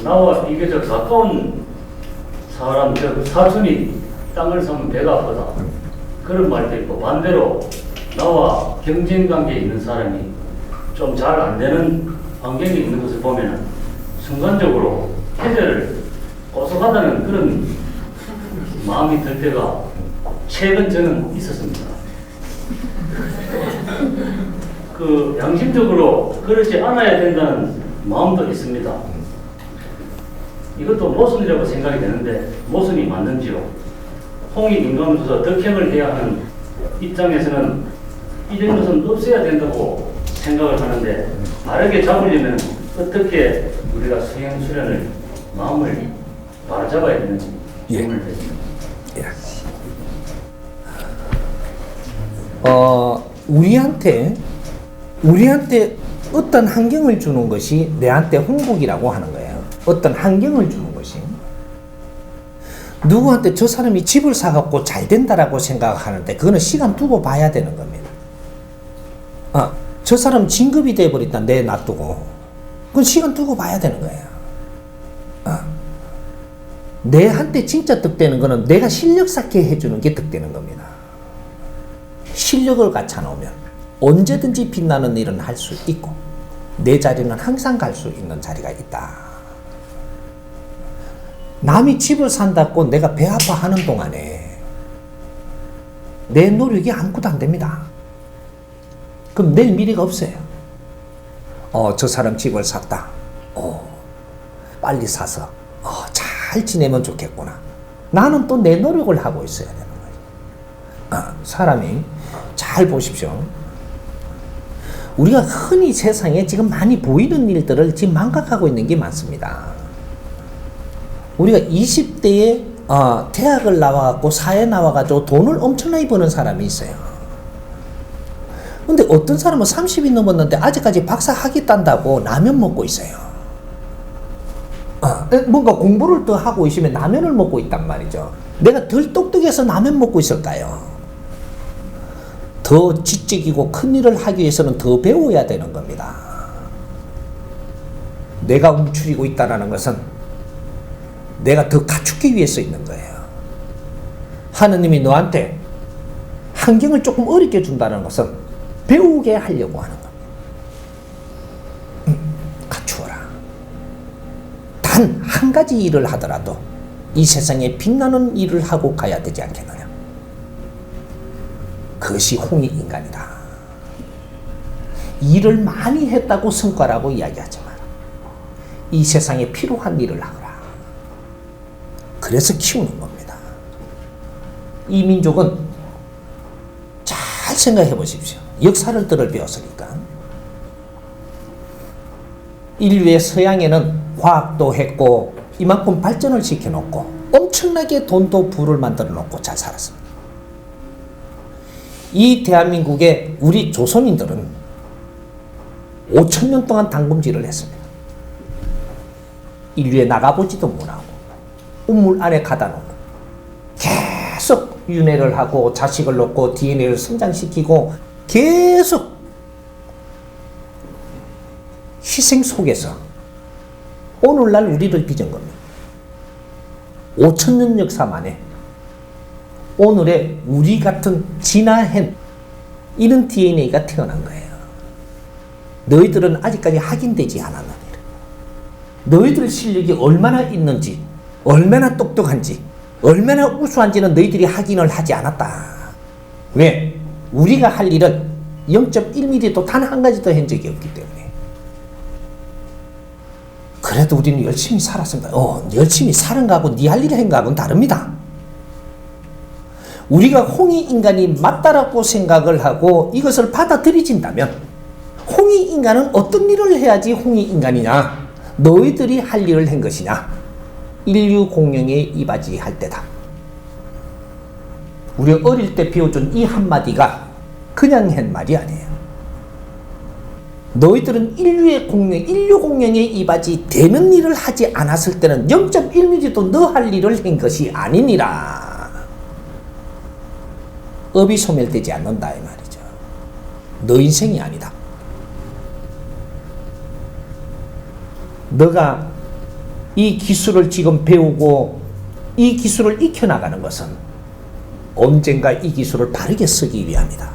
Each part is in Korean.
나와 이게 저 가까운 사람, 저 사촌이 땅을 사면 배가 아프다. 그런 말도 있고, 반대로 나와 경쟁 관계에 있는 사람이 좀 잘 안 되는 환경에 있는 것을 보면은 순간적으로 해결을 고속하다는 그런 마음이 들 때가 최근 저는 있었습니다. 그 양심적으로 그렇지 않아야 된다는 마음도 있습니다. 이것도 모순이라고 생각이 되는데 모순이 맞는지요? 홍익인간조사 덕행을 해야 하는 입장에서는 이런 것은 없어야 된다고 생각을 하는데 바르게 잡으려면 어떻게 우리가 수행 수련을 마음을 바로 잡아야 되는지 질문을 드립니다. 우리한테 어떤 환경을 주는 것이 내한테 홍복이라고 하는 거예요. 어떤 환경을 주는 것이. 누구한테 저 사람이 집을 사갖고 잘 된다라고 생각하는데 그거는 시간 두고 봐야 되는 겁니다. 저 사람 진급이 돼버렸다 내 놔두고 그건 시간 두고 봐야 되는 거예요. 내한테 진짜 득되는 거는 내가 실력 쌓게 해주는 게 득되는 겁니다. 실력을 갖춰놓으면 언제든지 빛나는 일은 할 수 있고 내 자리는 항상 갈 수 있는 자리가 있다. 남이 집을 산다고 내가 배 아파하는 동안에 내 노력이 아무것도 안 됩니다. 그럼 내일 미래가 없어요. 저 사람 집을 샀다. 빨리 사서 잘 지내면 좋겠구나. 나는 또 내 노력을 하고 있어야 되는 거예요. 사람이 잘 보십시오. 우리가 흔히 세상에 지금 많이 보이는 일들을 지금 망각하고 있는 게 많습니다. 우리가 20대에 대학을 나와갖고 사회 나와가지고 돈을 엄청나게 버는 사람이 있어요. 근데 어떤 사람은 30이 넘었는데 아직까지 박사 학위 딴다고 라면 먹고 있어요. 뭔가 공부를 더 하고 있으면 라면을 먹고 있단 말이죠. 내가 덜 똑똑해서 라면 먹고 있을까요? 더 지적이고 큰 일을 하기 위해서는 더 배워야 되는 겁니다. 내가 움츠리고 있다는 것은 내가 더 갖추기 위해서 있는 거예요. 하느님이 너한테 환경을 조금 어렵게 준다는 것은 배우게 하려고 하는 겁니다. 갖추어라. 단 한 가지 일을 하더라도 이 세상에 빛나는 일을 하고 가야 되지 않겠느냐. 그것이 홍익인간이다. 일을 많이 했다고 성과라고 이야기하지 마라. 이 세상에 필요한 일을 하거라. 그래서 키우는 겁니다. 이 민족은 잘 생각해 보십시오. 역사를 들을 배웠으니까. 인류의 서양에는 과학도 했고 이만큼 발전을 시켜놓고 엄청나게 돈도 부를 만들어 놓고 잘 살았습니다. 이 대한민국의 우리 조선인들은 5,000년 동안 당금질을 했습니다. 인류에 나가보지도 못하고 우물 안에 가다 놓고 계속 윤회를 하고 자식을 놓고 DNA를 성장시키고 계속 희생 속에서 오늘날 우리를 빚은 겁니다. 5,000년 역사 만에 오늘의 우리 같은 진화한 이런 DNA가 태어난 거예요. 너희들은 아직까지 확인되지 않았느니라. 너희들 실력이 얼마나 있는지, 얼마나 똑똑한지, 얼마나 우수한지는 너희들이 확인을 하지 않았다. 왜? 우리가 할 일은 0.1mm도 단 한 가지도 한 적이 없기 때문에. 그래도 우리는 열심히 살았습니다. 열심히 사는 거하고 네 할 일을 한 거하고는 다릅니다. 우리가 홍익인간이 맞다라고 생각을 하고 이것을 받아들여진다면 홍익인간은 어떤 일을 해야지 홍익인간이냐? 너희들이 할 일을 한 것이냐? 인류 공룡에 이바지할 때다. 우리 어릴 때 배워준 이 한마디가 그냥 한 말이 아니에요. 너희들은 인류 공룡에 이바지 되는 일을 하지 않았을 때는 0.1mm도 너 할 일을 한 것이 아니니라. 업이 소멸되지 않는다 이 말이죠. 너 인생이 아니다. 너가 이 기술을 지금 배우고 이 기술을 익혀나가는 것은 언젠가 이 기술을 바르게 쓰기 위함이다.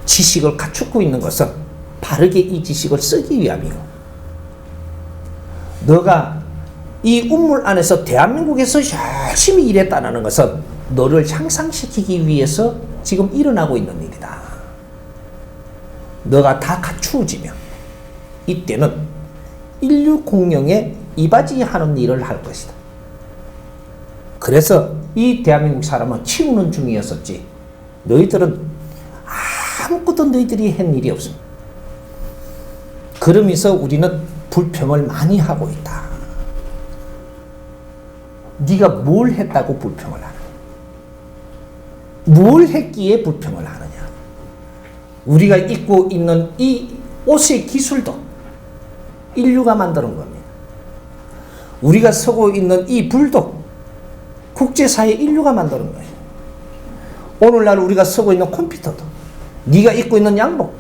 지식을 갖추고 있는 것은 바르게 이 지식을 쓰기 위함이고, 너가 이 운물 안에서 대한민국에서 열심히 일했다는 것은 너를 향상시키기 위해서 지금 일어나고 있는 일이다. 너가 다 갖추어지면 이때는 인류 공영에 이바지하는 일을 할 것이다. 그래서 이 대한민국 사람은 치우는 중이었었지, 너희들은 아무것도 너희들이 한 일이 없습니다. 그러면서 우리는 불평을 많이 하고 있다. 네가 뭘 했다고 불평을 하느냐? 뭘 했기에 불평을 하느냐? 우리가 입고 있는 이 옷의 기술도 인류가 만드는 겁니다. 우리가 쓰고 있는 이 불도 국제사회 인류가 만드는 거예요. 오늘날 우리가 쓰고 있는 컴퓨터도, 네가 입고 있는 양복,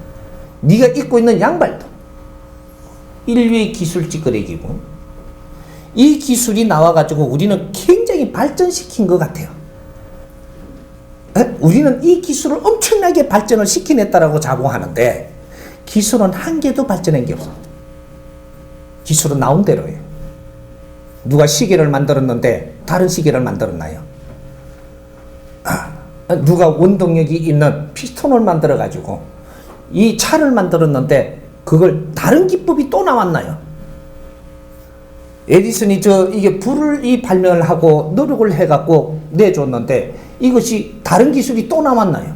네가 입고 있는 양발도 인류의 기술 찌끄레기고, 이 기술이 나와가지고 우리는 굉장히 발전시킨 것 같아요. 우리는 이 기술을 엄청나게 발전을 시켜냈다라고 자부하는데, 기술은 한 개도 발전한 게 없어. 기술은 나온 대로예요. 누가 시계를 만들었는데 다른 시계를 만들었나요? 누가 원동력이 있는 피스톤을 만들어가지고 이 차를 만들었는데 그걸 다른 기법이 또 나왔나요? 에디슨이 이게 불을 발명을 하고 노력을 해갖고 내줬는데 이것이 다른 기술이 또 나왔나요?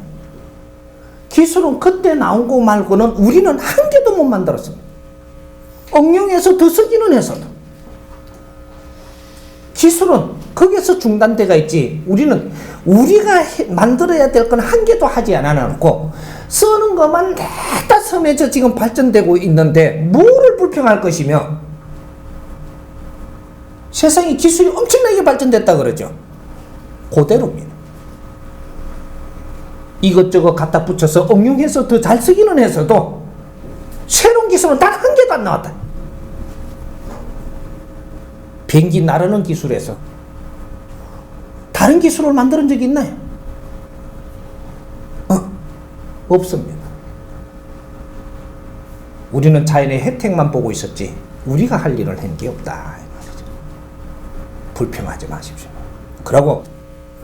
기술은 그때 나온 거 말고는 우리는 한 개도 못 만들었습니다. 응용해서 더 쓰기는 했어도. 기술은 거기서 중단돼가 있지, 우리는 우리가 만들어야 될 건 한 개도 하지 않아놓고 쓰는 것만 다 섬에서 지금 발전되고 있는데 뭐를 불평할 것이며, 세상에 기술이 엄청나게 발전됐다 그러죠. 그대로입니다. 이것저것 갖다 붙여서 응용해서 더 잘 쓰기는 했어도 새로운 기술은 단 한 개도 안 나왔다. 비행기 나르는 기술에서 다른 기술을 만드는 적이 있나요? 없습니다. 우리는 자연의 혜택만 보고 있었지 우리가 할 일을 한 게 없다. 불평하지 마십시오. 그러고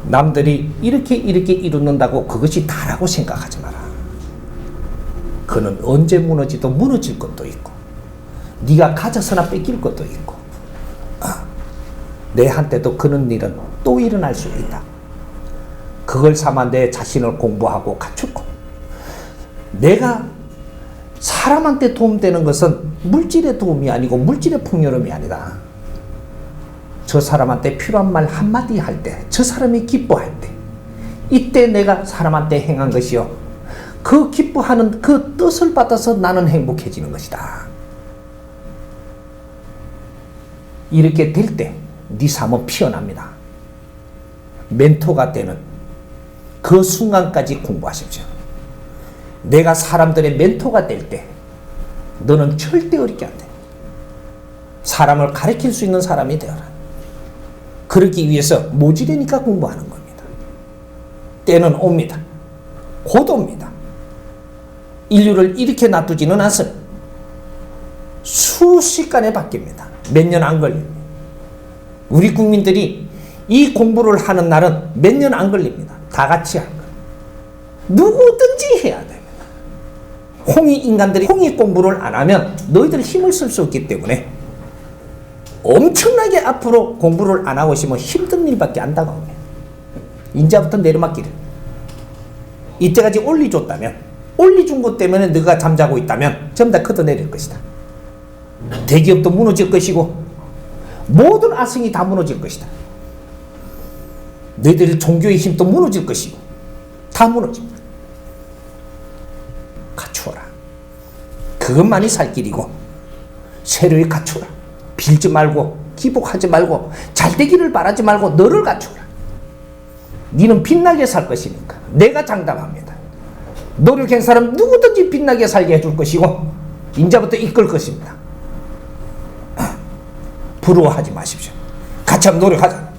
남들이 이렇게 이루는다고 그것이 다라고 생각하지 마라. 그는 언제 무너지도 무너질 것도 있고, 네가 가져서나 뺏길 것도 있고, 내한테도 그런 일은 또 일어날 수 있다. 그걸 삼아 내 자신을 공부하고 갖추고, 내가 사람한테 도움되는 것은 물질의 도움이 아니고 물질의 풍요로움이 아니다. 저 사람한테 필요한 말 한마디 할 때, 저 사람이 기뻐할 때, 이때 내가 사람한테 행한 것이요, 그 기뻐하는 그 뜻을 받아서 나는 행복해지는 것이다. 이렇게 될 때 네 삶은 피어납니다. 멘토가 되는 그 순간까지 공부하십시오. 내가 사람들의 멘토가 될 때 너는 절대 어렵게 안 돼. 사람을 가르칠 수 있는 사람이 되어라. 그러기 위해서 모지르니까 공부하는 겁니다. 때는 옵니다. 곧 옵니다. 인류를 이렇게 놔두지는 않습니다. 수시간에 바뀝니다. 몇 년 안 걸립니다. 우리 국민들이 이 공부를 하는 날은 몇 년 안 걸립니다. 다 같이 할 거예요. 누구든지 해야 됩니다. 홍익 인간들이 홍익 공부를 안 하면 너희들 힘을 쓸 수 없기 때문에 엄청나게 앞으로 공부를 안 하고 있으면 힘든 일밖에 안 다가옵니다. 인자부터 내려막기를. 이때까지 올리줬다면, 올리준 것 때문에 너가 잠자고 있다면 전부 다 걷어내릴 것이다. 대기업도 무너질 것이고 모든 아성이 다 무너질 것이다. 너희들 종교의 힘도 무너질 것이고 다 무너집니다. 갖추어라. 그것만이 살 길이고 새로이 갖추어라. 빌지 말고 기복하지 말고 잘되기를 바라지 말고 너를 갖추어라. 너는 빛나게 살 것이니까 내가 장담합니다. 노력한 사람 누구든지 빛나게 살게 해줄 것이고 인자부터 이끌 것입니다. 부러워하지 마십시오. 같이 한번 노력하자.